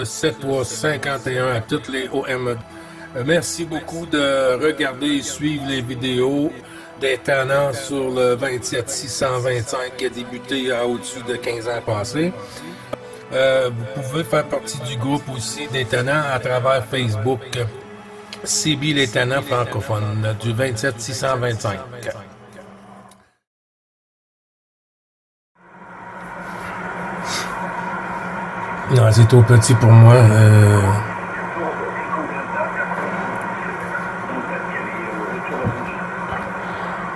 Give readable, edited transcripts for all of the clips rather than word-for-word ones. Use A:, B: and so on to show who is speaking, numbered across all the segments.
A: 7351 à toutes les OME. Merci beaucoup de regarder et suivre les vidéos des tenants sur le 27625 qui a débuté au-dessus de 15 ans passés. Vous pouvez faire partie du groupe aussi des tenants à travers Facebook. CB les tenants francophones du 27625. Non, c'est trop petit pour moi.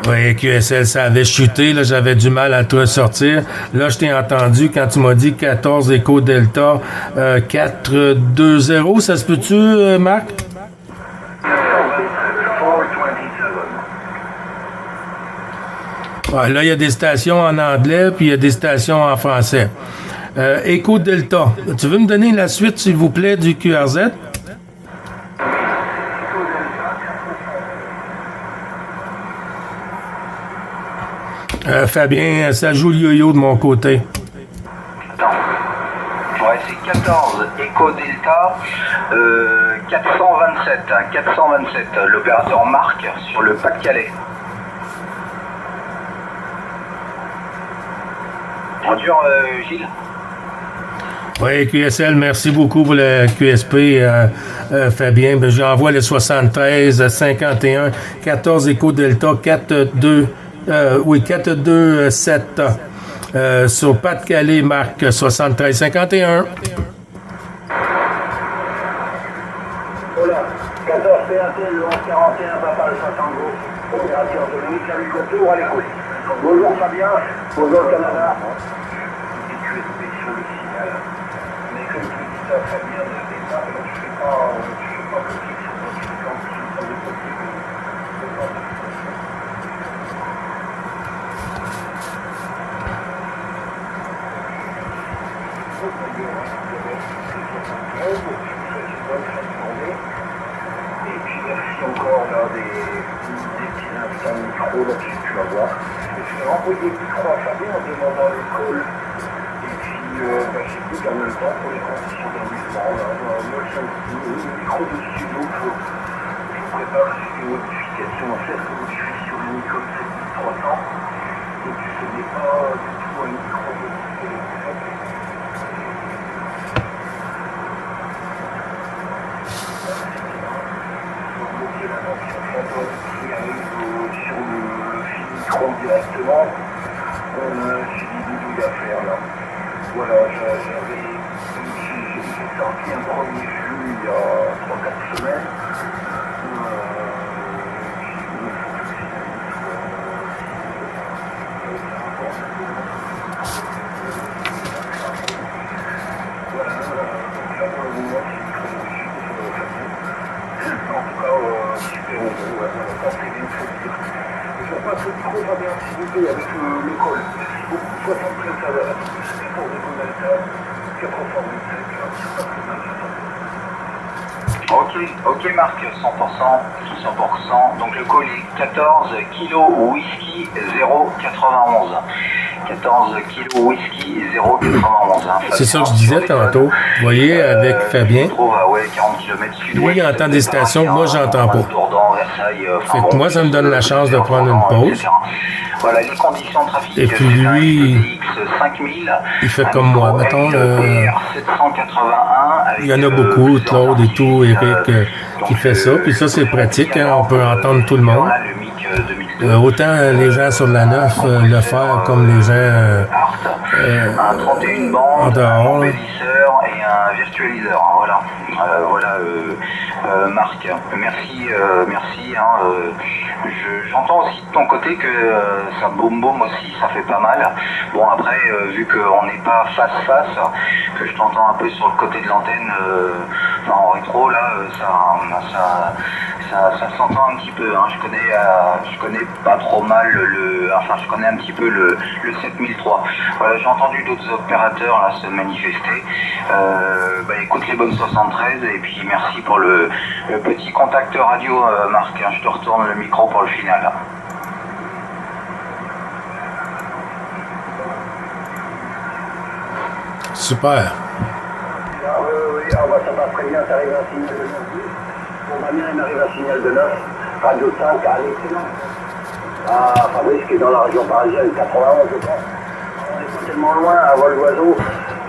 A: Oui, QSL, ça avait chuté, là, j'avais du mal à te ressortir. Là, je t'ai entendu quand tu m'as dit 14 Echo Delta 420, ça se peut-tu, Marc? Ouais, là, il y a des stations en anglais, puis il y a des stations en français. Echo Delta, tu veux me donner la suite, s'il vous plaît, du QRZ? Fabien, ça joue le yo-yo de mon côté.
B: Attends. Ouais, c'est 14 Echo Delta 427. 427, l'opérateur Marc sur le Pas-de-Calais. On dure, Gilles?
A: Oui, QSL, merci beaucoup pour le QSP, Fabien. Ben, j'envoie le 73 51 14 Echo Delta 427 sur Pas-de-Calais, Marc 73 51.
C: Voilà, 14 PAT, le 1141, Papa le Tango, opérateur Dominique, la ville de Tours à l'écoute. Bonjour Fabien, bonjour Canada. Des QSP sur le signal. Mais comme tu dis ça, Fabien, ne fais pas, je ne fais pas clic sur votre fréquence, je ne savais pas que et puis merci encore là des petits instants de micro là-dessus, tu vas voir. Je vais renvoyer le micro à Fabien en demandant les calls. Et puis j'écoute en même temps pour les conditions d'amusement. Moi le micro de studio, je prépare une modification à faire que je suis sur le micro de 7300. Donc ce n'est pas du tout un micro de téléphone. Qui arrive sur le fil micro directement, j'ai des bidouilles à faire là. Voilà, j'ai sorti un premier flux il y a 3-4 semaines. Voilà, donc là pour le moment, en tout cas, super heureux, ouais, on a bien fait le dire. Je passe le micro, Fabien, s'il vous plaît, avec le call. Merci beaucoup, 73 à l'heure. Pour le call d'Alta, 425,
B: Ok Marc, 100%. Donc le call est 14 kg whisky 091. 14 kg whisky 091. Hein,
A: c'est ça que je disais tantôt. Vous voyez, avec Fabien,
B: ouais, 40 km
A: lui, il entend des stations que moi, j'entends pas. Fait que moi, ça me donne la chance de prendre une pause.
B: Voilà, les conditions de trafic.
A: Et puis lui,
B: 5000,
A: il fait comme moi. Mettons, il y en a beaucoup, Claude et tout, Eric, qui fait ça. Puis ça, c'est pratique. Hein, on peut entendre tout le monde. Autant les gens sur la 9 le faire comme les gens
B: un 31 bandes,
A: en dehors.
B: Un embellisseur et un virtualiseur. Voilà, Marc. Merci. Hein, j'entends aussi de ton côté que ça boum aussi, ça fait pas mal. Bon après, vu qu'on n'est pas face, que je t'entends un peu sur le côté de l'antenne, en rétro là, ça s'entend un petit peu. Hein. Je connais pas trop mal je connais un petit peu le 7003. Voilà, j'ai entendu d'autres opérateurs là se manifester. Écoute les bonnes 73 et puis merci pour le petit contact radio, Marc. Hein. Je te retourne le micro pour le final.
A: Super.
C: va très bien, ça arrive un signal de 9. Pour Damien, il m'arrive un signal de 9. Radio 5 à l'excellent. À Fabrice qui est dans la région parisienne, 91 je crois. On n'est pas tellement loin, à vol d'oiseau.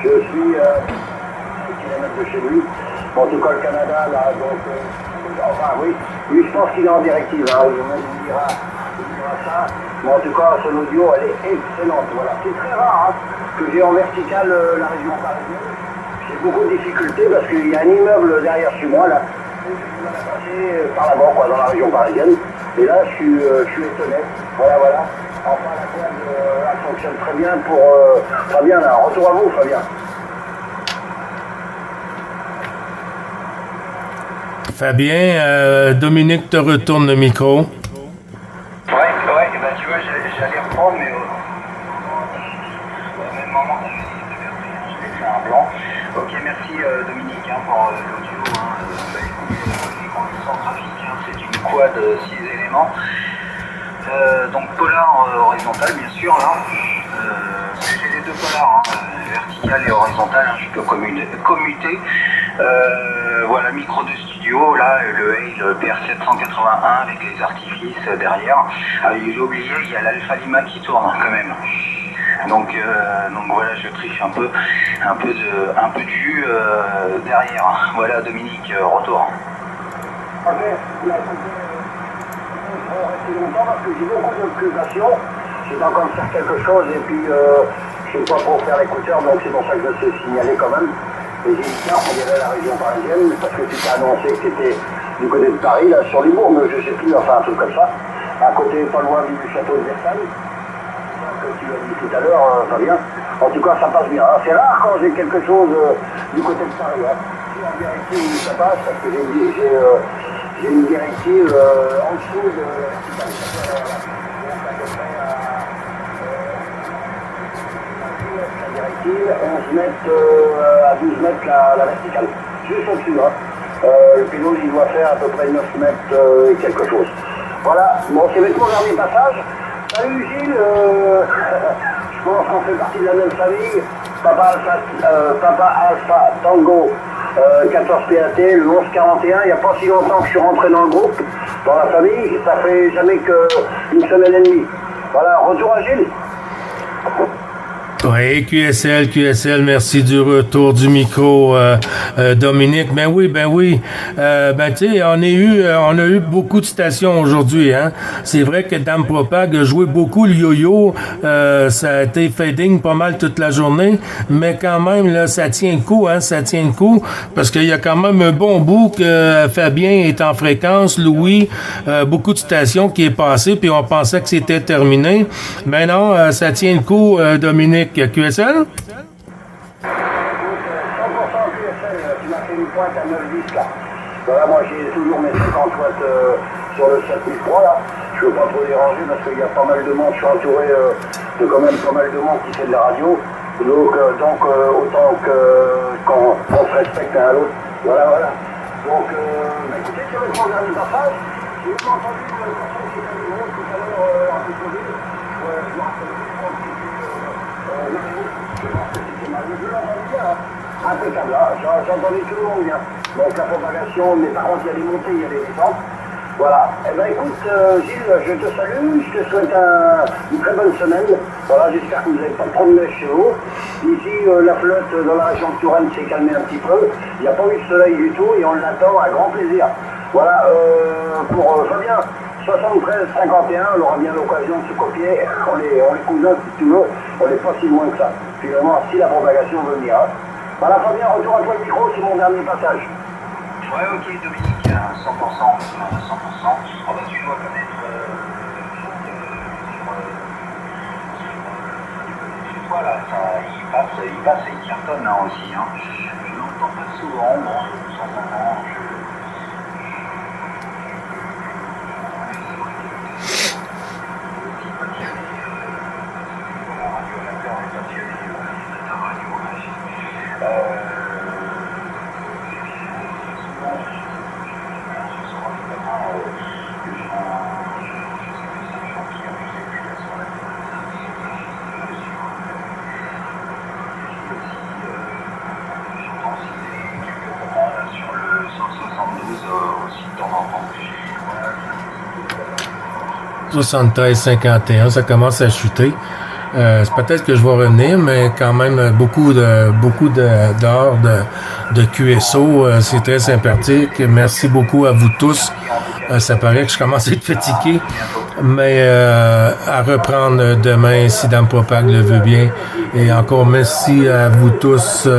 C: Je suis à 1 km de chez lui. En tout cas le Canada là, donc enfin oui, lui je pense qu'il est en directive, hein. Il dira ça. Mais en tout cas son audio elle est excellente. Voilà. C'est très rare hein, que j'ai en vertical la région parisienne. J'ai beaucoup de difficultés parce qu'il y a un immeuble derrière chez moi là. Je vais passer par là-bas, quoi, dans la région parisienne. Et là, je suis étonné. Voilà, voilà. Enfin, la quad, elle fonctionne très bien pour Fabien, là. Retour à vous, Fabien.
A: Fabien, Dominique te retourne le micro.
B: Ouais, bah tu vois, j'allais reprendre, mais au même moment, je vais faire un blanc. Ok, merci Dominique hein, pour l'audio. Les conditions graphiques, hein, c'est une quad 6 éléments. Donc polar horizontal, bien sûr, là. J'ai les deux polars, hein, vertical et horizontal, hein, je peux commuter. Voilà, micro de studio, là, le Hale PR781 avec les artifices derrière. J'ai oublié, il y a l'Alpha Lima qui tourne quand même. Donc voilà, je triche un peu de jus derrière. Voilà, Dominique, retour.
C: Ok, là, on va rester longtemps parce que j'ai beaucoup d'occupations. J'ai encore faire quelque chose et puis je ne sais pas trop faire l'écouteur, donc c'est pour ça que je me suis signalé quand même. Et j'ai dit tiens, on dirait la région parisienne, parce que tu t'as annoncé que c'était du côté de Paris, là, sur Libourg, mais je ne sais plus, enfin un truc comme ça. À côté, pas loin du château de Versailles. Que tu l'as dit tout à l'heure, Fabien. En tout cas, ça passe bien. Hein. C'est rare quand j'ai quelque chose du côté de Paris. Hein. Si la directive, ça passe, parce que j'ai une directive en dessous de la directive, 11 mètres à 12 mètres la verticale. Juste au-dessus. Hein. Le pilote, il doit faire à peu près 9 mètres et quelque chose. Voilà. Bon, c'est mon dernier passage. Salut Gilles, je pense qu'on fait partie de la même famille. Papa Alpha Tango 14 PAT, le 1141. Il n'y a pas si longtemps que je suis rentré dans le groupe, dans la famille. Ça fait jamais qu'une semaine et demie. Voilà, retour à Gilles.
A: Oui, QSL, merci du retour du micro, Dominique. Ben oui. Tu sais, on a eu beaucoup de stations aujourd'hui, hein. C'est vrai que Dame Propag a joué beaucoup le yo-yo, ça a été fading pas mal toute la journée, mais quand même, là, ça tient le coup, parce qu'il y a quand même un bon bout que Fabien est en fréquence, Louis, beaucoup de stations qui est passé, puis on pensait que c'était terminé. Mais non, ça tient le coup, Dominique. QSL? 100%
C: QSL, tu m'as fait une pointe à 9-10 là. Voilà, moi j'ai toujours mes 50 watts sur le 7003 là. Je ne veux pas trop déranger parce qu'il y a pas mal de monde, je suis entouré de quand même pas mal de monde qui fait de la radio. Donc autant qu'on se respecte l'un à l'autre. Voilà. Donc écoutez, je vais prendre un passage. J'ai entendu une personne qui était du monde tout à l'heure en Covid. Je me rappelle impeccable, j'entendais tout le monde bien. Donc la propagation, mais par contre il y a des montées, il y a des descentes. Voilà. Eh ben écoute, Gilles, je te salue, je te souhaite une très bonne semaine. Voilà, j'espère que vous n'avez pas trop de neige chez vous. Ici, la flotte dans la région de Touraine s'est calmée un petit peu. Il n'y a pas eu de soleil du tout et on l'attend à grand plaisir. Voilà, pour Fabien. 73-51, on aura bien l'occasion de se copier, on est cousins si tu veux, on n'est pas si loin que ça. Finalement, si la propagation veut venir. Hein. Voilà Fabien, retour à toi le micro, c'est mon dernier passage.
B: Ouais, ok Dominique, 100%. Ah bah tu dois connaître chez toi là, il passe et il cartonne hein, aussi. Hein. Je l'entends pas souvent, bon, simplement,
A: 73,51, ça commence à chuter. C'est peut-être que je vais revenir, mais quand même beaucoup d'heures de QSO. C'est très sympathique. Merci beaucoup à vous tous. Ça paraît que je commence à être fatigué, mais à reprendre demain si Dame Propag le veut bien. Et encore merci à vous tous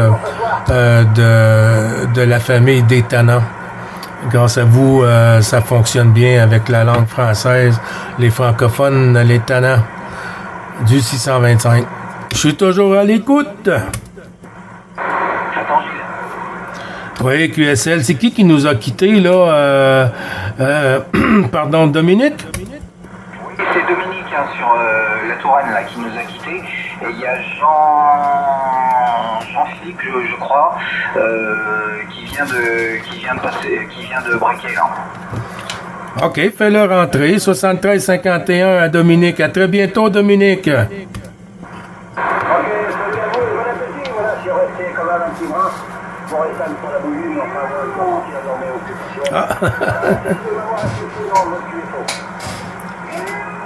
A: de la famille des Tannants. Grâce à vous, ça fonctionne bien avec la langue française, les francophones, les Tannants du 625. Je suis toujours à l'écoute.
B: Attends, Gilles.
A: Oui, QSL. C'est qui nous a quittés, là? Pardon, Dominique?
B: Oui, c'est Dominique hein, sur la Touraine là, qui nous a quittés. Et il y a Jean-Philippe, je crois, qui vient de braquer là.
A: OK, fais-le rentrer. 73-51 à Dominique. À très bientôt, Dominique.
C: Ok, salut à vous, bon appétit, voilà, si on restait quand même un petit brin, pour rester un peu la bouillie, mais enfin, voilà, je continue dans mes occupations. Merci de m'avoir assisté dans votre QFO.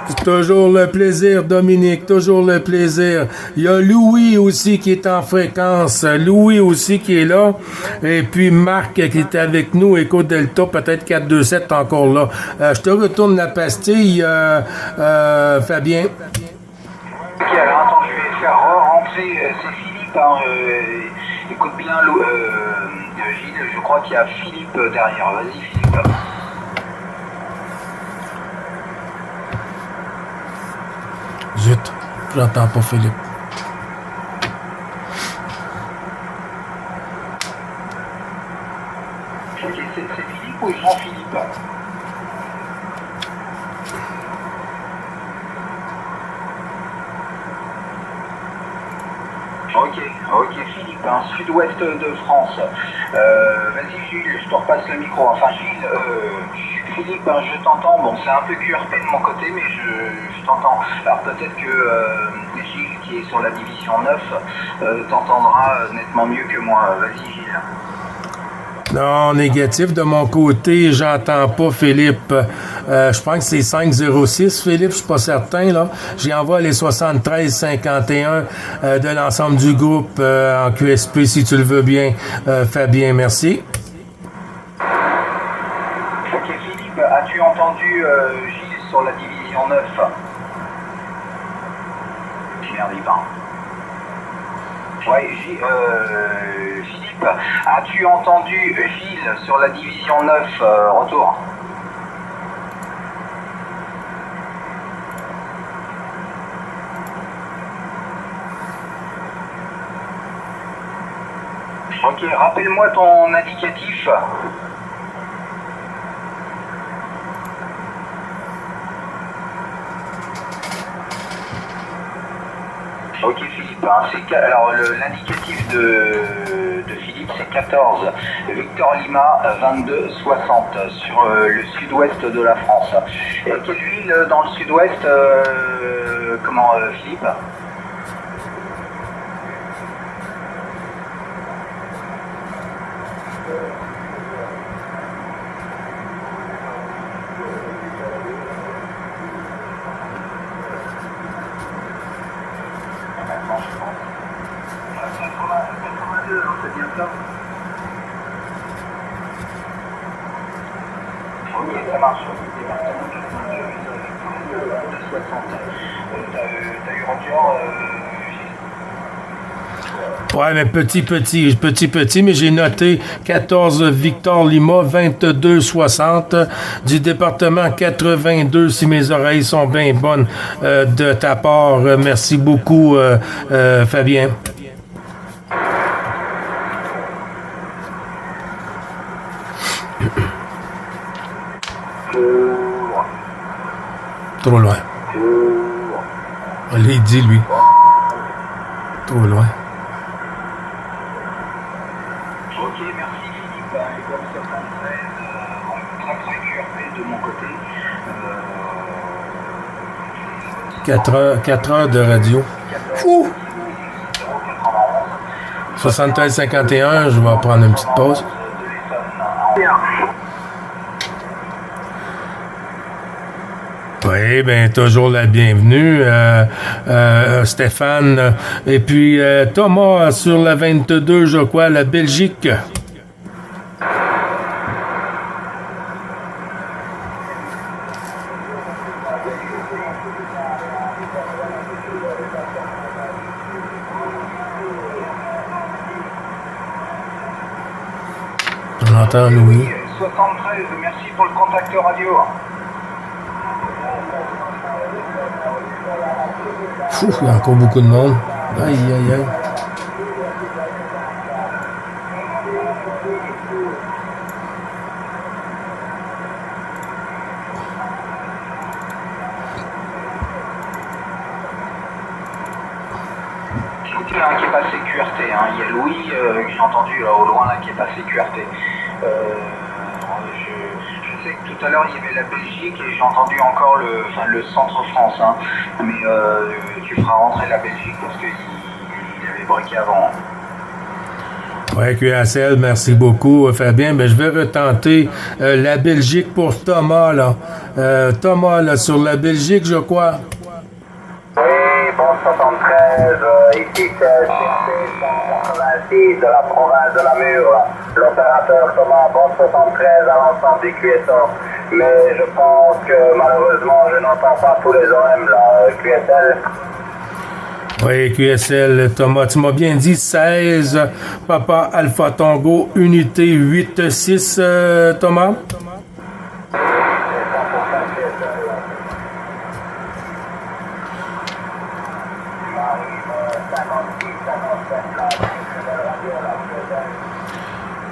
A: C'est toujours le plaisir, Dominique, toujours le plaisir. Il y a Louis aussi qui est en fréquence. Louis aussi qui est là. Et puis Marc qui est avec nous, Éco Delta, peut-être 427 encore là. Je te retourne la pastille, Fabien.
B: Ok, alors attends, je vais faire rentrer, c'est Philippe, hein, écoute bien Gilles, je crois qu'il y a Philippe derrière, vas-y Philippe.
A: Zut, j'entends pas Philippe.
B: Ok, c'est Philippe ou Jean-Philippe? Ok, Philippe, hein, sud-ouest de France. Vas-y Gilles, je te repasse le micro. Enfin Gilles, Philippe, hein, je t'entends. Bon, c'est un peu QRP de mon côté, mais je t'entends. Alors peut-être que Gilles, qui est sur la division 9, t'entendra nettement mieux que moi. Vas-y Gilles.
A: Non, négatif de mon côté, j'entends pas Philippe. Je pense que c'est 506, Philippe, je suis pas certain, là. J'y envoie les 73-51 de l'ensemble du groupe en QSP, si tu le veux bien, Fabien, merci.
B: Ok, Philippe, as-tu entendu Gilles sur la division 9? Merde, il parle. Ouais, Philippe, as-tu entendu Gilles sur la division 9, retour? Ok, rappelle-moi ton indicatif. Ok Philippe, hein, alors l'indicatif de Philippe c'est 14, Victor Lima 22 60 sur le sud-ouest de la France. Et quelle ville dans le sud-ouest, Philippe? C'est bien ça. Ok, ça marche. Département 82, 60. T'as eu Roger,
A: Ouais, mais petit, mais j'ai noté 14 Victor Lima, 22 60 du département 82, si mes oreilles sont bien bonnes de ta part. Merci beaucoup, Fabien. Trop loin. Allez, il dit, lui. Trop loin.
B: Ok, merci Philippe. Et comme 73, très QRP de mon côté.
A: 4 heures de radio. Fou! 73-51, je vais prendre une petite pause. Oui, bien, toujours la bienvenue, Stéphane. Et puis, Thomas, sur la 22, je crois, la Belgique. On entend Louis.
B: 73, merci pour le contact radio.
A: Fou, il y a encore beaucoup de monde. Aïe, aïe, aïe.
B: Qui est passé QRT, hein. Il y a Louis que j'ai entendu là, au loin là, qui est passé QRT. Je sais que tout à l'heure il y avait la Belgique et j'ai entendu encore le centre France, hein. Mais tu feras rentrer la Belgique parce qu'il avait briqué avant.
A: Oui, QSL, merci beaucoup, Fabien. Ben, je vais retenter la Belgique pour Thomas, là. Thomas, là, sur la Belgique, je crois.
C: Oui, bon 73, ici c'est 186 de la province de Namur. L'opérateur Thomas, bon 73 à l'ensemble des QSO. Mais je pense que malheureusement je n'entends pas tous les OM là, QSL.
A: Oui, QSL, Thomas, tu m'as bien dit 16, Papa Alpha Tango, unité 8-6, Thomas?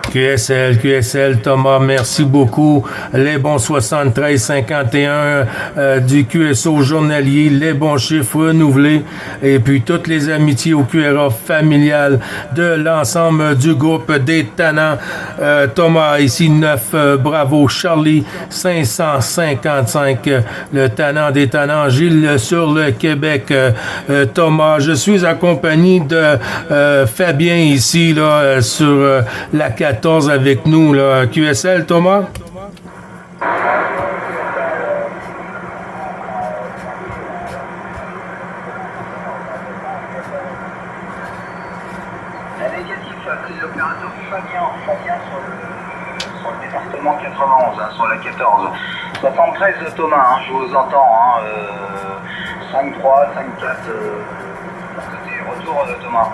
A: QSL, Thomas, merci beaucoup. Les bons 73-51 du QSO journalier, les bons chiffres renouvelés et puis toutes les amitiés au QRA familial de l'ensemble du groupe des Tannants. Thomas, ici 9, bravo. Charlie, 555, le Tannant des Tannants. Gilles sur le Québec. Thomas, je suis accompagné de Fabien ici, là, sur la 14 avec nous, là. QSL, Thomas?
B: La négatif, c'est l'opérateur Fabien sur le département 91, hein, sur la 14. 73 Thomas, hein, je vous entends, hein, 5-3, 5-4, retour de Thomas.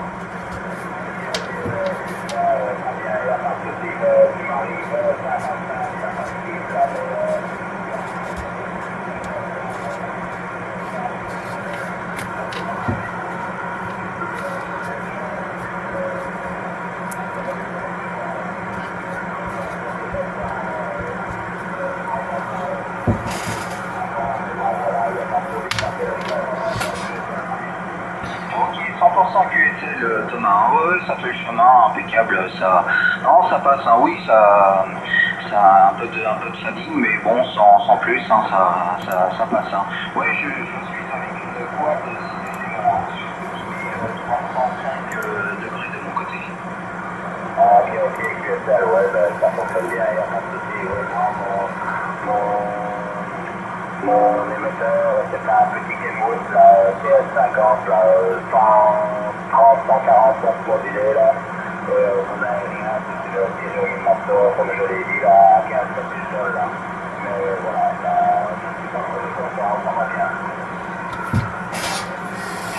B: Ok, 100% QSL Thomas, hein. Ouais, ça fait le chemin, impeccable, ça. Non, ça passe, hein. Oui, ça a un peu de fatigue, mais bon, sans plus, hein, ça passe, hein. Ouais, je suis avec une quad 6 éléments, hein, sur 35 degrés de mon côté.
C: Ah, ok, QSL, ouais, ça fonctionne bien, il n'y a pas de souci, ouais, mon émetteur, c'est un petit Kenwood, là, CS50, là, 130, 140 modulé, là. On a rien, c'est le petit joli morceau, comme je l'ai dit, là, à 15 mètres du sol, là. Mais voilà, là, ça va bien.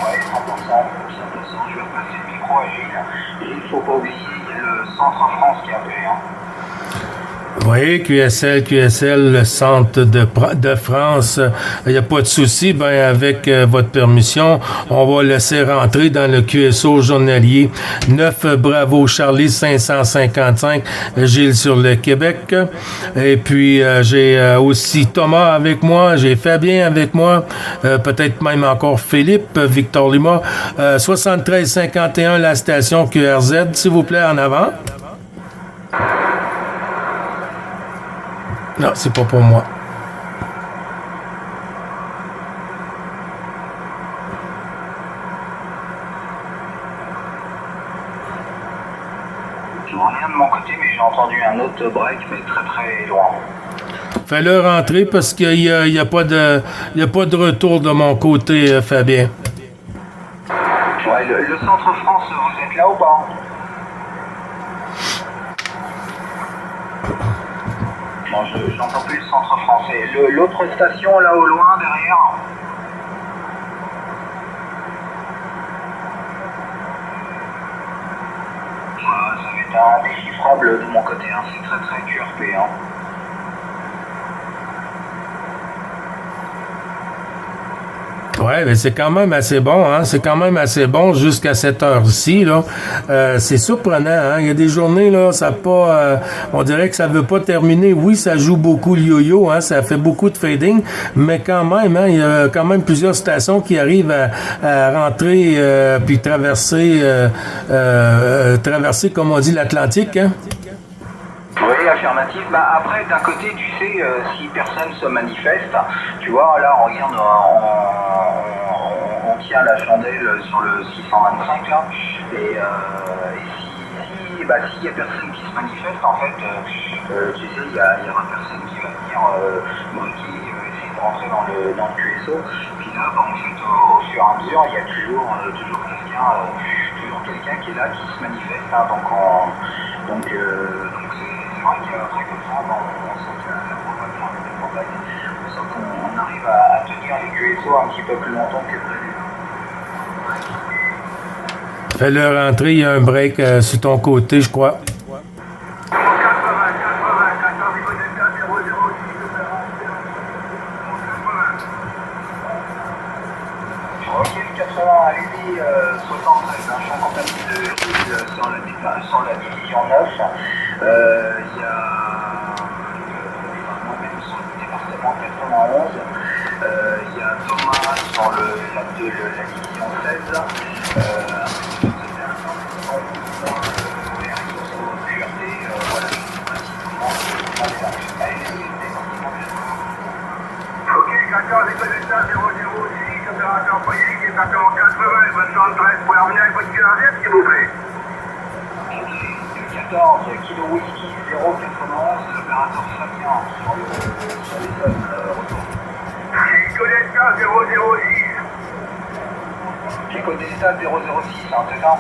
B: Ouais, 100%, je vais passer le micro à Gilles. Et il ne faut pas oublier, il y a le centre France qui a appelé, hein.
A: Oui, QSL, le centre de France. Il n'y a pas de souci. Ben, avec votre permission, on va laisser rentrer dans le QSO journalier. 9, bravo, Charlie, 555, Gilles sur le Québec. Et puis, j'ai aussi Thomas avec moi, j'ai Fabien avec moi, peut-être même encore Philippe, Victor Lima. 7351, la station QRZ, s'il vous plaît, en avant. Non, c'est pas pour moi.
B: Je vois rien de mon côté, mais j'ai entendu un autre break, mais très très loin.
A: Fais-le rentrer parce qu'il y a pas de retour de mon côté, Fabien.
B: Ouais, le centre France, vous êtes là ou pas? Non, j'entends plus le centre français. L'autre station là au loin derrière. Ça va être indéchiffrable de mon côté, hein. C'est très très QRP. Hein.
A: Ouais, mais c'est quand même assez bon, hein. C'est quand même assez bon jusqu'à cette heure-ci, là. C'est surprenant, hein. Il y a des journées, là, ça pas, on dirait que ça veut pas terminer. Oui, ça joue beaucoup le yo-yo, hein. Ça fait beaucoup de fading, mais quand même, hein, il y a quand même plusieurs stations qui arrivent à rentrer, puis traverser, comme on dit, l'Atlantique, hein.
B: Oui, affirmatif. Bah, après, d'un côté, tu sais, si personne se manifeste, tu vois, là, on regarde, on tient la chandelle sur le 625, là, et s'il y a personne qui se manifeste, en fait, tu sais, il y aura personne qui va venir essayer de rentrer dans le QSO. Puis là, bah, en fait, au fur et à mesure, il y a toujours quelqu'un qui est là, qui se manifeste, hein, donc c'est vrai qu'après comme ça, on sent que la campagne, on sent qu'on arrive à tenir les QSO un petit peu plus longtemps que prévu.
A: Fais-le rentrer, il y a un break sur ton côté, je crois.
B: Ok, 80, allez-y, 73, hein, je suis en compagnie de Gilles sur la division 9. Il y a moi-même sur le département 91. Il y a Thomas sur la division 16.
C: Ok, 14 et connecteur 006, opérateur foyer, département 80 et 73, pour revenir avec votre cuirassier, s'il vous plaît.
B: 14, Kilo Whisky 091, l'opérateur Fabien sur les zones retour.
C: Connecteur 006.
B: J'ai codé ça 006, hein, c'est ça?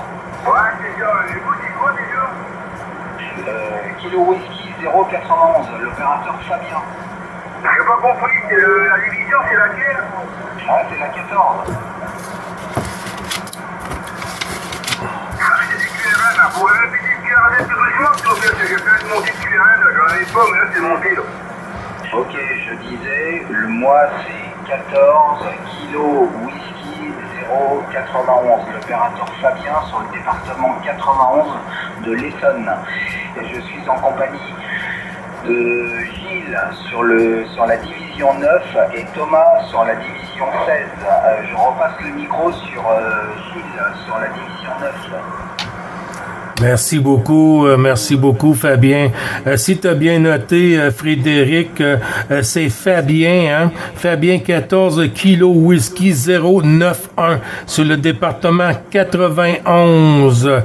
C: Ouais, c'est ça, et vous dites quoi déjà?
B: Kilo Whisky 091, l'opérateur Fabien.
C: J'ai pas compris, la division c'est laquelle?
B: Ouais, c'est la 14.
C: J'ai des QRN, là, vous pouvez répéter le QRN tout doucement, s'il vous plaît, parce que j'ai fait monter le QRN, là, j'en avais pas, mais là c'est monté, là.
B: Ok, je disais, le mois c'est 14, Kilo Whisky 091, l'opérateur Fabien sur le département 91 de l'Essonne. Et je suis en compagnie de Gilles sur la division 9 et Thomas sur la division 16. Je repasse le micro sur Gilles sur la division 9.
A: Merci beaucoup, Fabien. Si tu as bien noté, Frédéric, c'est Fabien, hein? Fabien 14 Kilo Whisky 091 sur le département 91.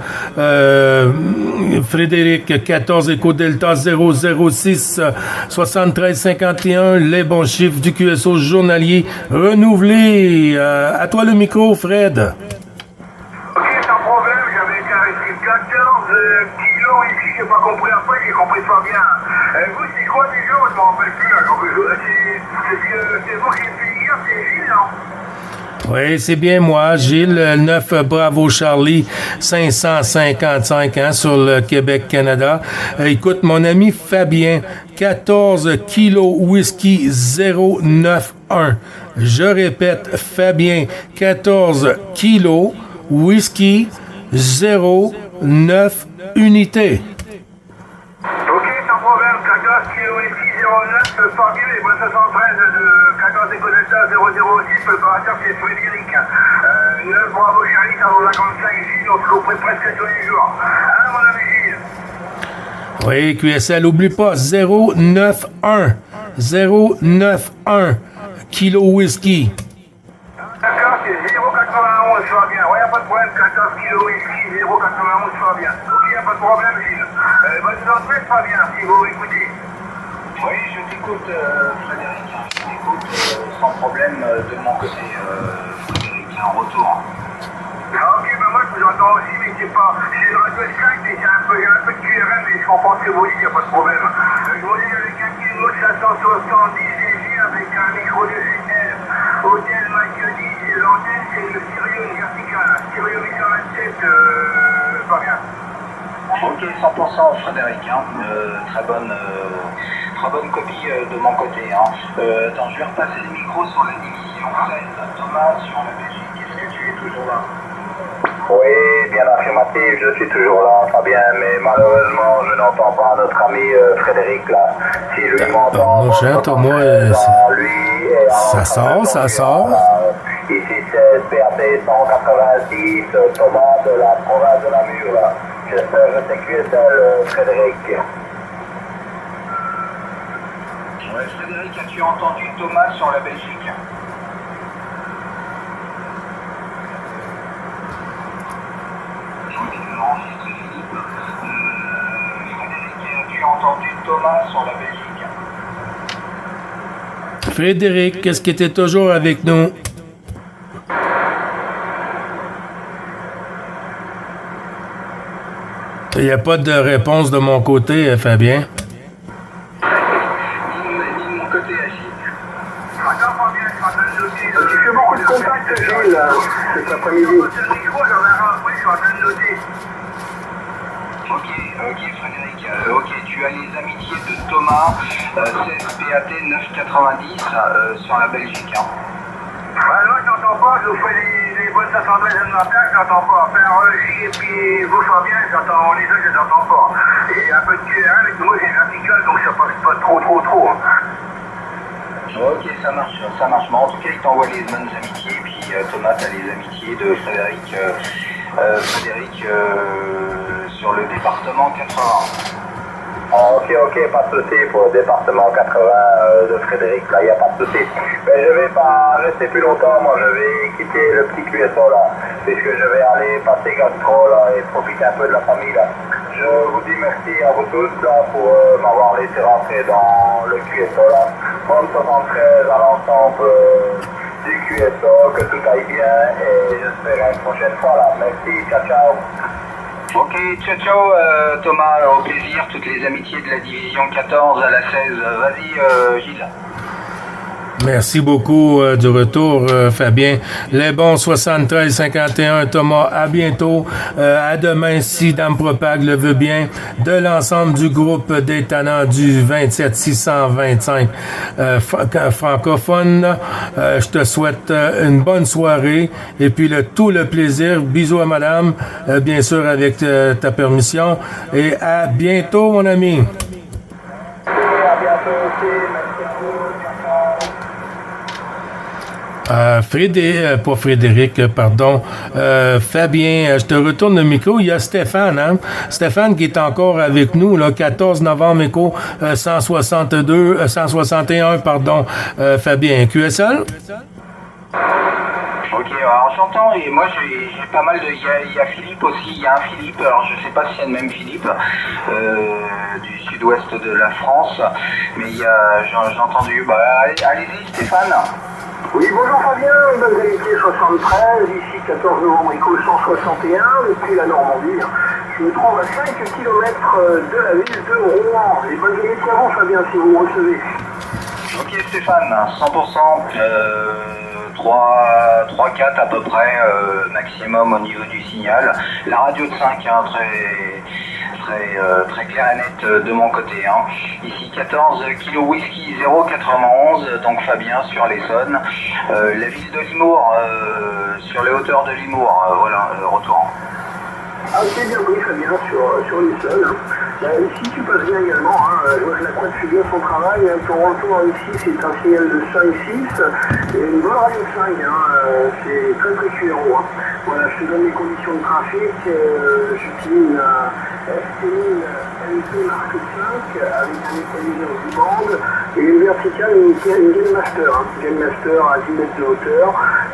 A: Frédéric 14 Eco Delta 006 7351, les bons chiffres du QSO journalier renouvelé. À toi le micro, Fred.
C: Ok, sans problème, j'avais caressé 14 kilos ici, j'ai pas compris après, j'ai compris pas bien. Vous, c'est quoi déjà? Je m'en rappelle plus, là. C'est vous qui êtes hier, c'est Gilles, non?
A: Oui, c'est bien moi, Gilles, 9 Bravo Charlie 555 hein, sur le Québec-Canada. Écoute, mon ami Fabien, 14 Kilo Whisky 091. Je répète, Fabien, 14 Kilo Whisky 09 unités.
C: Ok, sans problème, 14 kilo whisky 09, Fabien, et 73 de 14 Éconosa 006, préparateur c'est Frédéric. 9 Bravo Charlie, 155 Gilles, on se l'offre presque tous les jours. Hein, mon ami Gilles?
A: Oui, QSL, oublie pas, 091. 091 Kilo Whisky.
C: D'accord, c'est 091, Fabien. Ouais, y'a pas de problème, 14 kilo whisky 091, Fabien. Ok, y'a pas de problème, Gilles. Bonne santé, Fabien, si vous écoutez.
B: Oui, je t'écoute, Frédéric. Je t'écoute sans problème de mon côté, Frédéric, en retour.
C: Ah, ok, ben moi je vous entends aussi, mais c'est pas. J'ai le radio 5 et j'ai un peu de QRM, mais je comprends ce que vous dites, il n'y a pas de problème. Je vous dis avec un kilo 570 GG avec un micro de GTL, Hôtel Mathieu 10, et l'antenne c'est le Sirius vertical, Sirius 827, pas bien.
B: Ok, 100% Frédéric, hein. Très bonne copie de mon côté. Hein. Attends, je vais repasser le micro sur la division 16. Thomas, sur la Belgique, est-ce que tu es toujours là?
C: Oui, bien affirmatif, je suis toujours là, Fabien, mais malheureusement, je n'entends pas notre ami Frédéric là. Si je lui m'entends,
A: non, j'entends, moi, ça sort.
C: Ici, c'est PAT 186, Thomas de la province de Namur, là. J'espère que c'est QSL, Frédéric.
B: Ouais, Frédéric, as-tu entendu Thomas sur la Belgique? Frédéric, as-tu entendu Thomas sur la Belgique?
A: Frédéric, est-ce que tu es toujours avec nous? Il n'y a pas de réponse de mon côté, Fabien.
B: Ni de mon côté, Achille.
C: Attends, Fabien, je suis en train de noter. Tu fais beaucoup de contacts, Gilles, cet après-midi. Oui, je suis en train de noter.
B: Ok, Frédéric. Ok, tu as les amitiés de Thomas, CSPAT 990 sur la Belgique. Hein.
C: Bah non, j'entends pas, je vous fais les bonnes assemblées de matin, j'entends pas. Enfin, J et puis vous, Fabien, j'entends, les autres, je n'entends pas. Et un peu de QRM, mais moi j'ai vertical, donc ça passe pas trop.
B: Ok, ça marche. Mais en tout cas, il t'envoie les bonnes amitiés, puis Thomas, t'as les amitiés de Frédéric, sur le département 80.
C: Ok, pas de souci pour le département 80 de Frédéric, là, il n'y a pas de souci. Mais je vais pas rester plus longtemps, moi je vais quitter le petit QSO là, puisque je vais aller passer gastro là et profiter un peu de la famille là. Je vous dis merci à vous tous là pour m'avoir laissé rentrer dans le QSO là. Bonne 73 à l'ensemble du QSO, que tout aille bien et j'espère à une prochaine fois là. Merci, ciao.
B: Ok, ciao Thomas, au plaisir, toutes les amitiés de la division 14 à la 16. Vas-y Gilles.
A: Merci beaucoup du retour, Fabien. Les bons 73-51, Thomas, à bientôt. À demain, si Dame Propag le veut bien, de l'ensemble du groupe des tannants du 27-625 francophone. Je te souhaite une bonne soirée et puis tout le plaisir. Bisous à madame, bien sûr, avec ta permission. Et à bientôt, mon ami.
C: À bientôt aussi, merci à vous.
A: Fabien, je te retourne le micro. Il y a Stéphane, hein? Stéphane qui est encore avec nous, là, 14 novembre, écho 161, Fabien, QSL?
B: Ok, alors j'entends, et moi j'ai pas mal de... Il y a Philippe aussi, il y a un Philippe, alors je sais pas si c'est le même Philippe, du sud-ouest de la France, mais j'ai entendu... Bah, allez-y Stéphane.
C: Oui, bonjour Fabien, bonne amitié 73, ici 14 novembre, écho 161, depuis la Normandie. Je me trouve à 5 km de la ville de Rouen. Et bonne amitié à vous Fabien, si vous me recevez.
B: Ok Stéphane, 100%, 3-4 à peu près maximum au niveau du signal. La radio de 5, hein, très clair et net de mon côté. Hein. Ici 14 kg whisky 0,91, donc Fabien sur l'Essonne. La ville de Limours, sur les hauteurs de Limours, voilà, retour.
C: Ah ok, bien pris Fabien, sur l'Essonne. Hein. Ici tu passes bien également, hein. Je vois que la croix fait bien son travail, hein. Ton retour ici c'est un signal de 5-6, et une bonne radio 5, hein. C'est très QRO. Hein. Voilà, je te donne les conditions de trafic, j'utilise une ST1000 LP Mark 5 avec un équaliseur du bande et une verticale, une Game Master, hein. Game Master à 10 mètres de hauteur,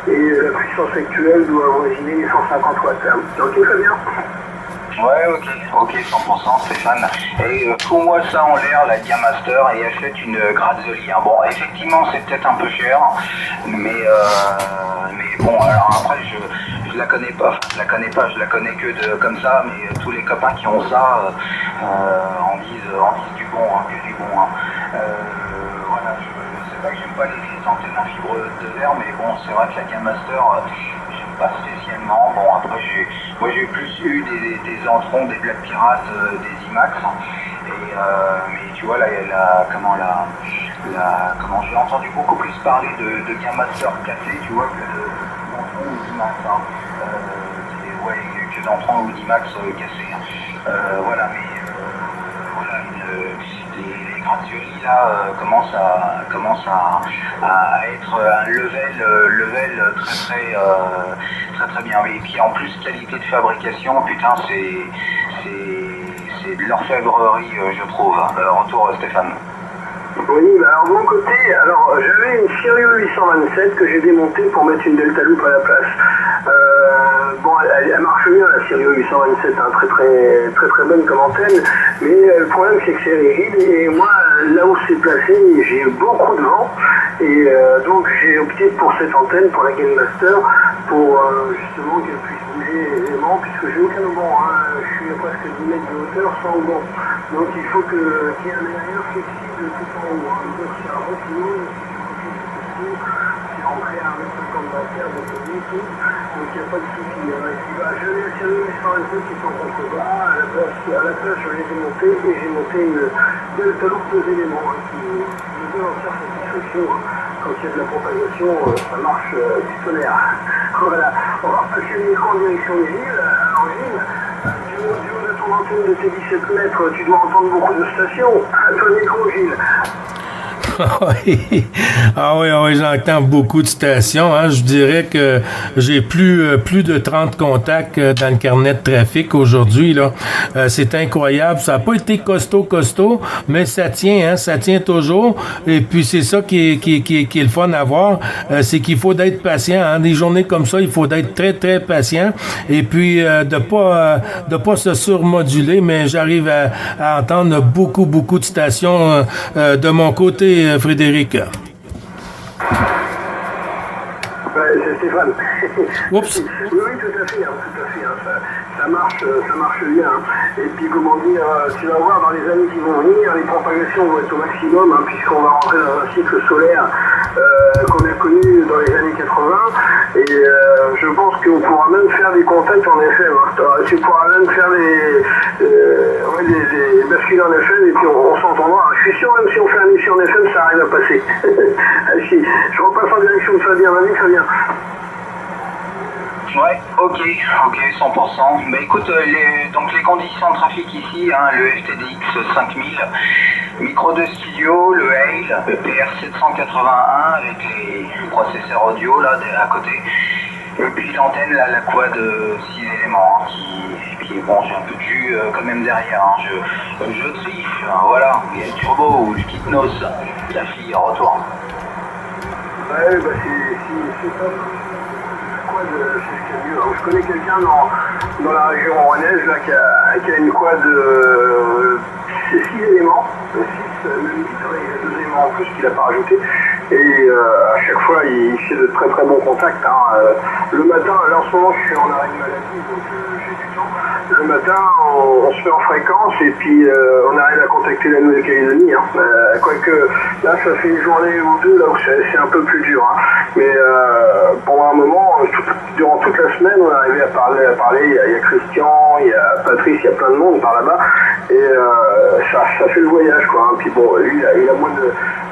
C: et la puissance actuelle doit avoisiner les 150 watts. Hein. Ok Fabien?
B: Ouais, ok, 100% Stéphane. Et fous-moi ça en l'air, la Gear Master, et achète une Grazioli. Hein. Bon, effectivement, c'est peut-être un peu cher, mais bon, alors après, je la connais pas. Enfin, je la connais que comme ça, mais tous les copains qui ont ça en disent du bon, hein, que du bon. Hein. Voilà, je sais pas que j'aime pas les antennes en fibre de verre, mais bon, c'est vrai que la Gear Master, j'aime pas spécialement. Bon, après, moi j'ai plus eu des entrons, des Black Pirates, des IMAX, et, mais tu vois là, comment j'ai entendu beaucoup plus parler de Gear Master cassé, tu vois, que d'entrons ou d'IMAX, hein. Que d'entrons ou d'IMAX cassés. Hein. Voilà, mais voilà, les Grazioli là commencent à être un level très bien. Et puis en plus qualité de fabrication, putain c'est de l'orfèvrerie je trouve. Retour Stéphane.
C: Oui, bah alors de mon côté, j'avais une Sirio 827 que j'ai démontée pour mettre une Delta Loop à la place. Bon, elle marche bien la Sirio 827, hein, très bonne comme antenne, mais le problème c'est que c'est rigide et moi là où c'est placé j'ai beaucoup de vent et donc j'ai opté pour cette antenne, pour la Game Master, pour justement qu'elle puisse bouger aisément puisque j'ai aucun aubon, hein, je suis à presque 10 mètres de hauteur sans aubon, donc il faut qu'il y ait un aérien flexible tout en haut, hein. Donc c'est un bon tuyau, c'est rentré à 1,50 m d'ampère, donc tout, donc il n'y a pas de souci. Et puis je l'ai attiré 822 qui sont en contrebas, à la place je l'ai démonté et j'ai monté une Delta Loop 2 éléments, hein, qui me donne entière satisfaction. Quand il y a de la propagation, ça marche du tonnerre. Voilà, on va passer le micro en direction de Gilles. Alors Gilles, du haut de ton antenne de tes 17 mètres, tu dois entendre beaucoup de stations. À toi le micro Gilles.
A: Ah oui, j'entends beaucoup de stations. Hein. Je dirais que j'ai plus de 30 contacts dans le carnet de trafic aujourd'hui. Là. C'est incroyable. Ça n'a pas été costaud, mais ça tient, hein, ça tient toujours. Et puis c'est ça qui est le fun à voir. C'est qu'il faut d'être patient. Hein. Des journées comme ça, il faut d'être très patient. Et puis de pas se surmoduler, mais j'arrive à entendre beaucoup de stations de mon côté. Frédéric.
C: C'est Stéphane.
A: Oups.
C: Oui, tout à fait. Hein, ça marche bien. Hein. Et puis, comment dire, tu vas voir dans les années qui vont venir, les propagations vont être au maximum, hein, puisqu'on va rentrer dans un cycle solaire qu'on a connu dans les années 80. Et je pense qu'on pourra même faire des contacts en FM. Hein. Tu pourras même faire des bascules en FM et puis on s'entendra. Je suis sûr, même si on fait un émission en FM, ça arrive à passer. Si, je repasse en direction de Fabien. Vas-y, Fabien.
B: Ouais, ok, 100%. Mais écoute, donc les conditions de trafic ici, hein, le FTDX 5000, micro de studio, le Hale, le PR781 avec les processeurs audio là à côté, et puis l'antenne, là, la quad 6 éléments, hein, et puis bon, j'ai un peu de jus quand même derrière, hein, je triche, hein, voilà, il y a le turbo ou le kitnos, la fille retour.
C: Ouais, bah c'est top. C'est ce qu'il y a de mieux. Alors, je connais quelqu'un dans la région rouennaise là, qui a une quad de 6 éléments, 6, même 8, il y a 2 éléments en plus qu'il n'a pas rajouté. Et à chaque fois, il fait de très bons contacts. Hein. Le matin, là en ce moment, je suis en arrêt de maladie, donc j'ai du temps. Le matin, on se met en fréquence et puis on arrive à contacter la Nouvelle-Calédonie. Hein. Quoique, là, ça fait une journée ou deux là où c'est un peu plus dur. Hein. Mais pendant un moment, durant toute la semaine, on est arrivé à parler. Il y a Christian, il y a Patrice, il y a plein de monde par là-bas. Et ça fait le voyage, quoi. Hein. Puis bon, lui,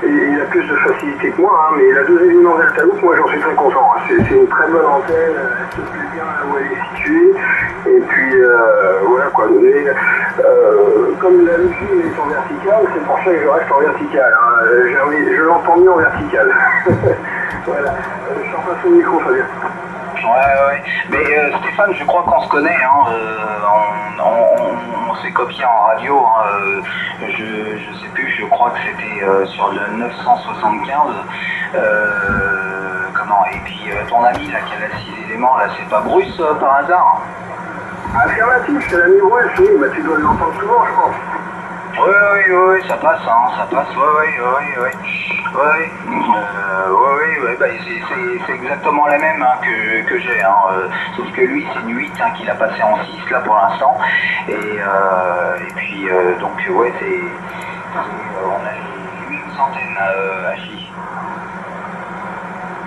C: il a plus de facilité que moi, hein, mais il a 2 éléments Delta Loop, moi j'en suis très content. Hein. C'est une très bonne antenne, elle se plaît bien là où elle est située. Et puis voilà quoi. Mais, comme la logique est en verticale, c'est pour ça que je reste en vertical. Hein. Je l'entends mieux en vertical. Voilà. Je repasse au micro, Fabien.
B: Ouais. Mais Stéphane, je crois qu'on se connaît. Hein. On s'est copié en radio. Hein. Je sais plus, je crois que c'était sur le 975. Et puis ton ami là qui a la 6 éléments, là, c'est pas Bruce par hasard?
C: Affirmatif, c'est la numéro 1, oui, bah tu dois l'entendre souvent, je pense.
B: Oui, ça passe, ça passe, oui. Bah, c'est exactement la même que j'ai, sauf que lui c'est une 8 qu'il a passé en 6 là pour l'instant, et puis donc ouais on a 8 centaines HI.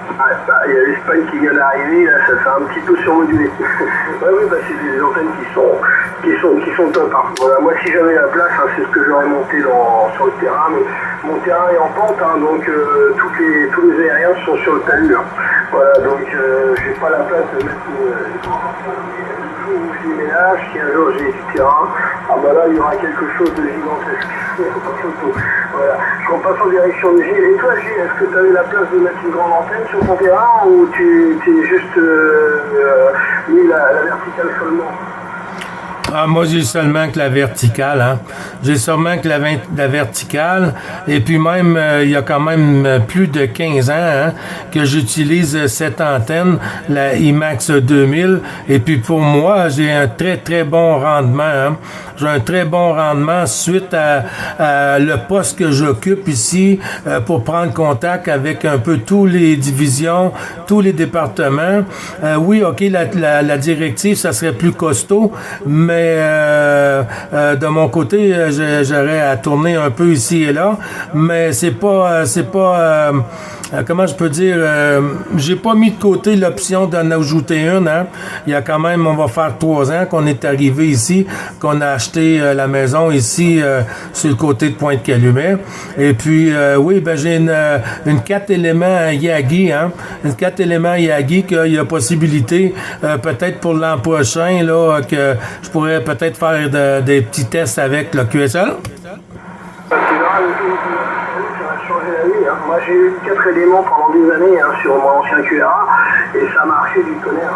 C: Ouais, bah, il y a l'Espagne qui vient d'arriver, là, ça fait un petit peu surmodulé. Oui, bah, c'est des antennes qui sont top. Voilà, moi, si j'avais la place, c'est ce que j'aurais monté sur le terrain, mais mon terrain est en pente, donc tous les aériens sont sur le talus. Voilà, donc j'ai pas la place de mettre le jour où je déménage, si un jour j'ai du terrain, bah là, il y aura quelque chose de gigantesque. Voilà, je repasse en direction de Gilles. Et toi, Gilles, est-ce que tu avais la place de mettre une grande antenne sur ton terrain ou tu t'es juste mis la verticale seulement?
A: Moi, j'ai seulement que la verticale. J'ai seulement que la verticale. Et puis même, il y a quand même plus de 15 ans que j'utilise cette antenne, la IMAX 2000. Et puis pour moi, j'ai un très, très bon rendement. J'ai un très bon rendement suite à le poste que j'occupe ici pour prendre contact avec un peu toutes les divisions, tous les départements. Oui, OK, la directive, ça serait plus costaud, mais de mon côté, j'aurais à tourner un peu ici et là, mais c'est pas comment je peux dire, j'ai pas mis de côté l'option d'en ajouter une. Il y a quand même, on va faire 3 ans qu'on est arrivé ici, qu'on a acheté la maison ici sur le côté de Pointe-Calumet. Et puis, oui, ben j'ai une 4 éléments Yagi, une 4 éléments Yagi qu'il y a possibilité, peut-être pour l'an prochain, là, que je pourrais peut-être faire des petits tests avec le QSL.
C: Changer la vie. Moi j'ai eu 4 éléments pendant des années sur mon ancien QRA et ça marchait du tonnerre.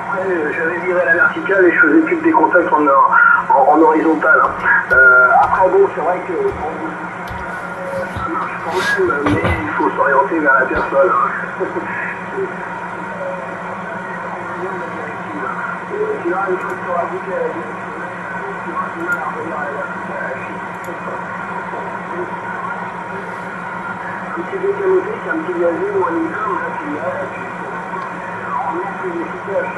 C: Après j'avais viré la verticale et je faisais plus que des contacts en horizontal. Après bon, c'est vrai que ça marche quand même, mais il faut s'orienter vers la personne. Et là, il faut se rajouter à la direction. Tu auras du mal à revenir à la verticale. Un petit décaloté, un petit gazé ou un income, là, tu es vraiment plus efficace.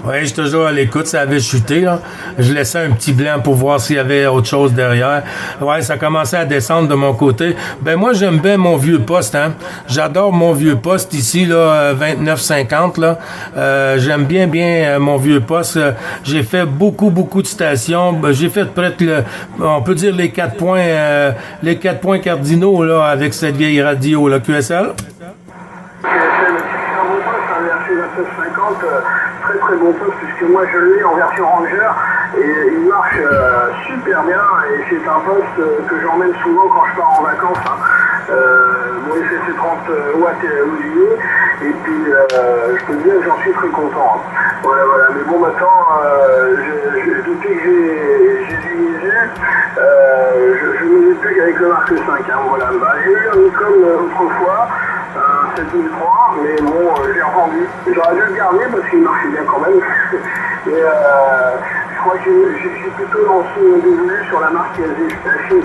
A: Oui, je suis toujours à l'écoute, ça avait chuté, là. Je laissais un petit blanc pour voir s'il y avait autre chose derrière. Ouais, ça commençait à descendre de mon côté. Ben, moi, j'aime bien mon vieux poste, J'adore mon vieux poste ici, là, 2950, là. J'aime bien mon vieux poste. J'ai fait beaucoup de stations. J'ai fait presque on peut dire les 4 points cardinaux, là, avec cette vieille radio, là, QSL.
C: Très bon poste puisque moi je l'ai en version Ranger et il marche super bien et c'est un poste que j'emmène souvent quand je pars en vacances. Bon, il fait ses 30 watts modulés et puis je peux dire que j'en suis très content. Voilà. Mais bon, maintenant, depuis que j'ai du je ne me plus qu'avec le Mark 5. Voilà. J'ai eu un Nikon autrefois. 7003, mais bon, j'ai revendu. J'aurais dû le garder parce qu'il marchait bien quand même. Mais je crois que j'ai plutôt lancé un dévolu sur la marque QSL.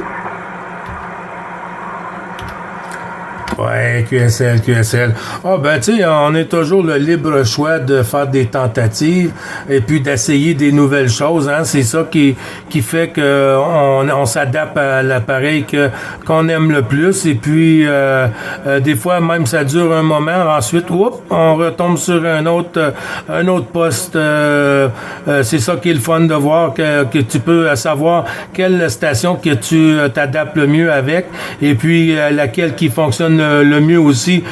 A: Ouais, QSL. Ben, tu sais, on est toujours le libre choix de faire des tentatives et puis d'essayer des nouvelles choses, C'est ça qui fait que on s'adapte à l'appareil qu'on aime le plus et puis des fois même ça dure un moment, ensuite on retombe sur un autre poste. C'est ça qui est le fun de voir que tu peux savoir quelle station que tu t'adaptes le mieux avec et puis laquelle qui fonctionne le mieux aussi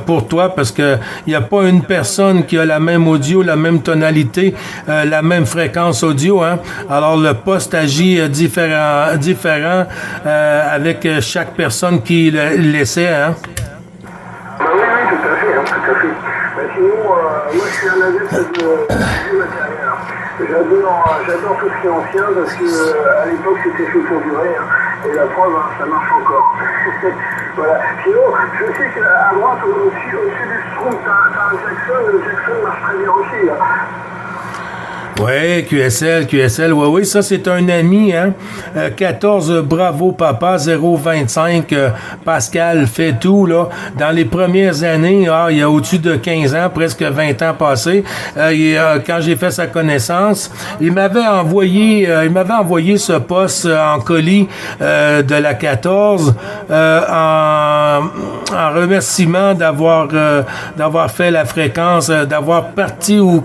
A: pour toi parce que il n'y a pas une personne qui a la même audio, la même tonalité, la même fréquence audio. Alors le poste agit différent avec chaque personne qui l'essaie.
C: Oui, tout à fait. Sinon, moi je suis un adepte du matériel. J'adore tout ce qui est ancien parce que à l'époque c'était fait pour durer. Et la preuve, hein, ça marche encore. Voilà. Sinon, je sais qu'à droite, au-dessus du Strom, t'as un Jackson. Le Jackson marche très bien aussi. Là.
A: Oui, QSL, oui, ça c'est un ami, hein. 14 Bravo Papa 025 Pascal fait tout, là. Dans les premières années, il y a au-dessus de 15 ans, presque 20 ans passés, quand j'ai fait sa connaissance, il m'avait envoyé ce poste en colis de la 14 en remerciement d'avoir fait la fréquence, d'avoir parti ou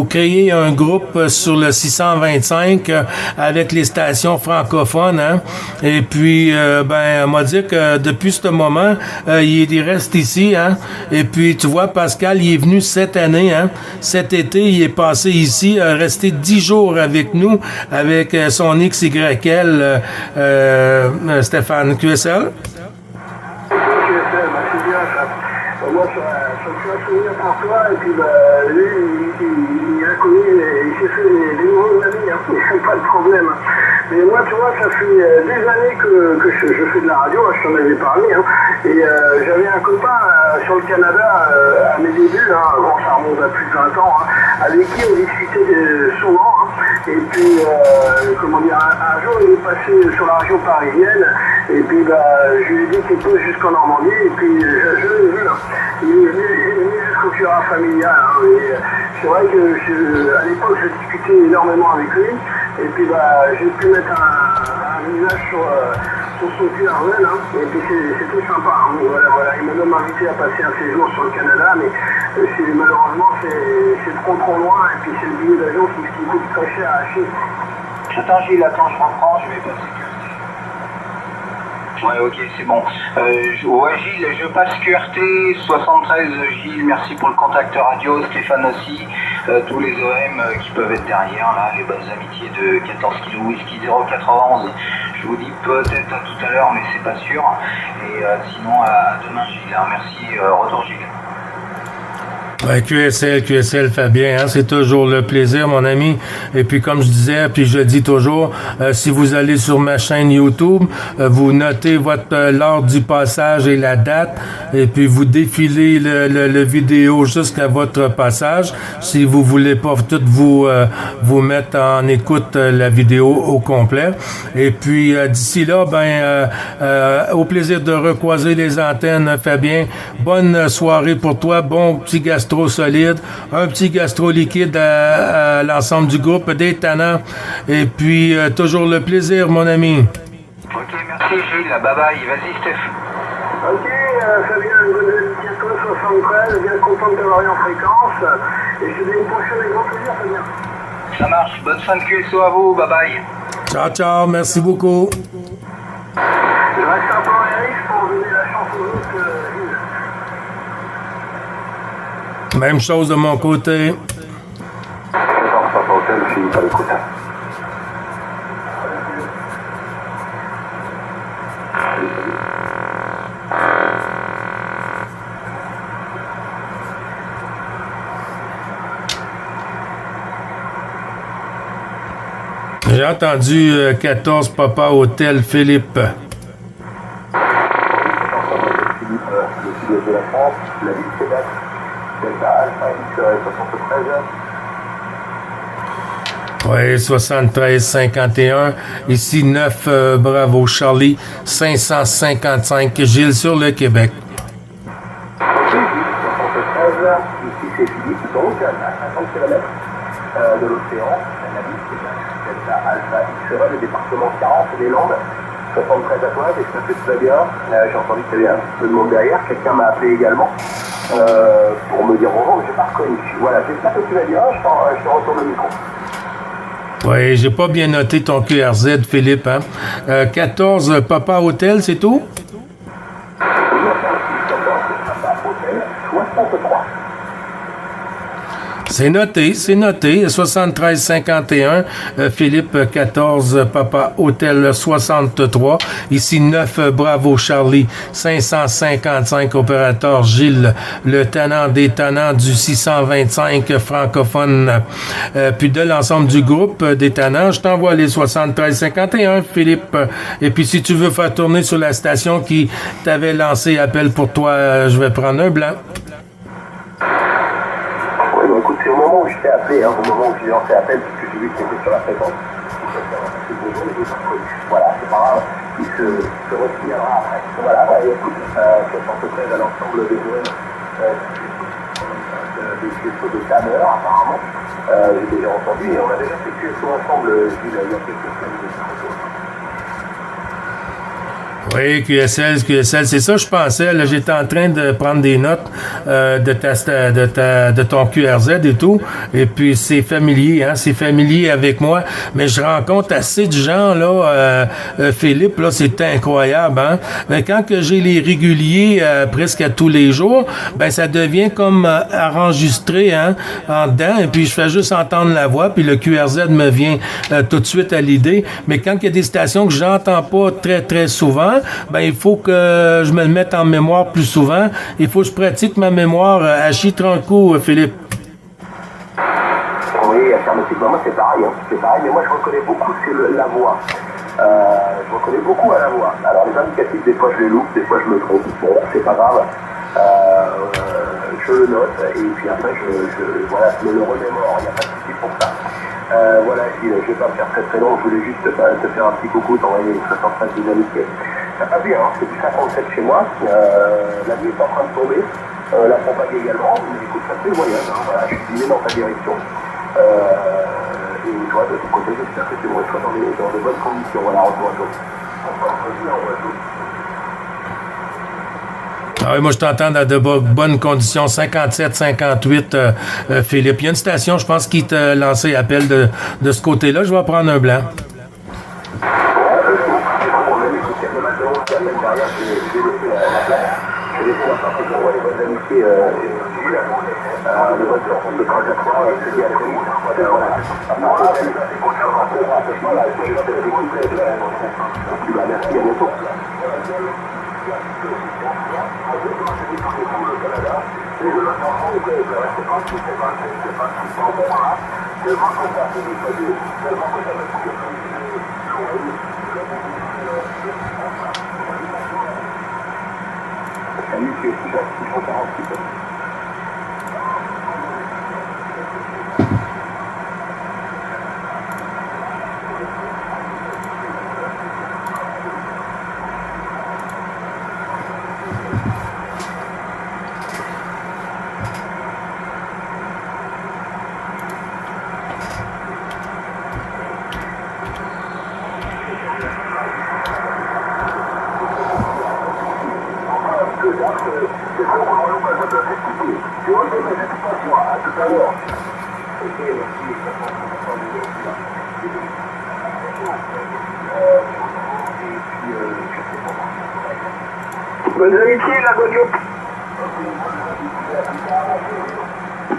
A: créé un groupe sur le 625 avec les stations francophones, hein. Et puis on m'a dit que depuis ce moment il reste ici, hein. Et puis tu vois, Pascal, il est venu cette année, hein. Cet été il est passé ici, resté 10 jours avec nous avec son XYL Stéphane. QSL.
C: Moi, je suis un souvenir pour toi, et puis lui, il a connu, il s'est fait des nouveaux amis, hein, il n'y a pas de problème. Mais moi, tu vois, ça fait des années que je fais de la radio, je t'en avais parlé, hein, et j'avais un copain sur le Canada à mes débuts, hein, bon, ça remonte à plus de 20 ans, hein, avec qui on discutait souvent, hein, et puis, un jour, il est passé sur la région parisienne, et puis je lui ai dit qu'il pose jusqu'en Normandie, et puis je l'ai vu, là. Il est venu jusqu'au Cura familial, hein, et c'est vrai que à l'époque je discutais énormément avec lui, et puis j'ai pu mettre un visage sur son QRL, hein, et puis c'était sympa, hein, voilà. Il m'a même invité à passer un séjour sur le Canada, mais malheureusement c'est trop loin, et puis c'est le billet d'avion qui coûte très cher à acheter.
B: Attends Gilles, je reprends, je vais passer. Ouais, ok, c'est bon. Ouais, Gilles, je passe QRT 73. Gilles, merci pour le contact radio. Stéphane aussi. Tous les OM qui peuvent être derrière, là, les bonnes amitiés de 14 kg whisky 091. Je vous dis peut-être à tout à l'heure, mais c'est pas sûr. Et sinon, à demain, Gilles. Merci, retour Gilles.
A: Ouais, QSL Fabien, hein, c'est toujours le plaisir, mon ami. Et puis, comme je disais, puis je le dis toujours, si vous allez sur ma chaîne YouTube, vous notez l'heure du passage et la date, et puis vous défilez le vidéo jusqu'à votre passage. Si vous voulez pas tout vous mettre en écoute la vidéo au complet. Et puis, d'ici là, au plaisir de recroiser les antennes, Fabien. Bonne soirée pour toi, bon petit gastro solide, un petit gastro liquide à l'ensemble du groupe, des tannants, et puis toujours le plaisir, mon ami.
B: Ok, merci Gilles, bye bye, vas-y Steph.
C: Ok, Fabien, bientôt 73, bien content de t'avoir eu en fréquence, et je te dis une prochaine avec grand plaisir, Fabien.
B: Ça marche, bonne fin de QSO à vous, bye bye.
A: Ciao, merci beaucoup.
C: Je reste un peu en RX pour donner la chance aux autres, Gilles.
A: Même chose de mon côté.
C: Papa Hôtel, je finis pas l'écoute.
A: J'ai entendu 14 Papa Hôtel Philippe.
C: Le sud-est de la France, la ville de Québec. Delta Alpha X 73.
A: Oui, 73-51. Ici, 9 Bravo Charlie, 555. Gilles sur le Québec.
C: Ok, 73, ici c'est Philippe, donc à 50 km de l'océan, la ville de Québec. Delta Alpha X le département 40 des Landes. 73 à toi, j'espère que tout va bien. J'ai entendu qu'il y avait un peu de monde derrière. Quelqu'un m'a appelé également pour me dire bonjour, mais je n'ai pas reconnu. Voilà, j'espère que tu vas bien. Je te retourne le micro.
A: Oui, j'ai pas bien noté ton QRZ, Philippe. Hein? 14 Papa Hôtel, c'est tout?
C: 14 Papa Hôtel, 63.
A: C'est noté, c'est noté. 73-51, Philippe 14, Papa Hôtel 63. Ici 9, Bravo Charlie 555, opérateur Gilles, le tenant des tenants du 625 francophone. Puis de l'ensemble du groupe des tenants, je t'envoie les 73-51, Philippe. Et puis si tu veux faire tourner sur la station qui t'avait lancé appel pour toi, je vais prendre un blanc.
C: Oui, bah écoute, c'est au moment où je t'ai appelé, au moment où j'ai lancé appel, parce que j'ai vu que tu étais sur la fréquence. Voilà, c'est pas grave, il se retirera après. Voilà, bah écoute, 73 à l'ensemble des jeunes, des questions de tanneurs, apparemment. J'ai déjà entendu, et on a déjà fait QSO ensemble, Gilles, il y a quelques semaines.
A: Oui, QSL, c'est ça je pensais. Là, j'étais en train de prendre des notes de ton QRZ et tout. Et puis c'est familier, hein, c'est familier avec moi. Mais je rencontre assez de gens là, Philippe, là, c'est incroyable, hein. Mais quand que j'ai les réguliers presque à tous les jours, ben ça devient comme enregistré, hein, en dedans. Et puis je fais juste entendre la voix, puis le QRZ me vient tout de suite à l'idée. Mais quand il y a des stations que j'entends pas très très souvent, ben il faut que je me le mette en mémoire plus souvent. Il faut que je pratique ma mémoire à Chitranco, Philippe.
C: Oui, affirmativement, moi c'est pareil, mais moi je reconnais beaucoup la voix. Je reconnais beaucoup à la voix. Alors les indicatifs, des fois je les loupe, des fois je me trompe. Bon, c'est pas grave. Je le note et puis après je me le remémore, il n'y a pas de souci pour ça. Voilà, je vais pas me faire très long, je voulais juste te faire un petit coucou, t'envoyer une 73 des amitiés. Ça passe bien, c'est du 57 chez moi, la nuit est en train de tomber, la propagée également, mais écoute, ça fait le voyage, hein, voilà, je suis guidé dans ta direction. Et toi, de ton côté, j'espère que tu me reçois dans de bonnes conditions, voilà, retour à toi.
A: Ah oui, moi je t'entends dans de bonnes conditions, 57-58, Philippe. Il y a une station, je pense, qui t'a lancé appel de ce côté-là. Je vais prendre un blanc.
C: Bonnes amitiés, la Guadeloupe.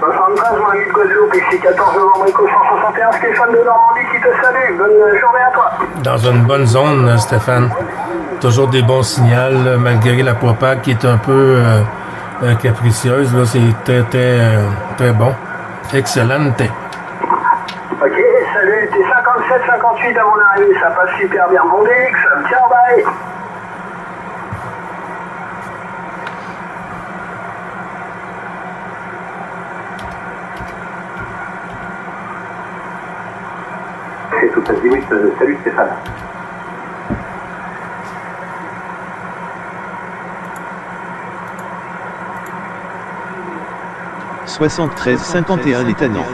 C: 73, mon ami de Guadeloupe, ici 14 novembre, Éco 161, Stéphane de Normandie qui te salue. Bonne journée à toi.
A: Dans une bonne zone, Stéphane. Toujours des bons signaux, malgré la propagation qui est un peu capricieuse. Là, c'est très bon. Excellent.
C: Ok, salut, t'es 57-58 à mon arrivée, ça passe super bien. Bon DX, ciao, bye. C'est tout azimut, salut Stéphane.
D: « 73-51 les tannants.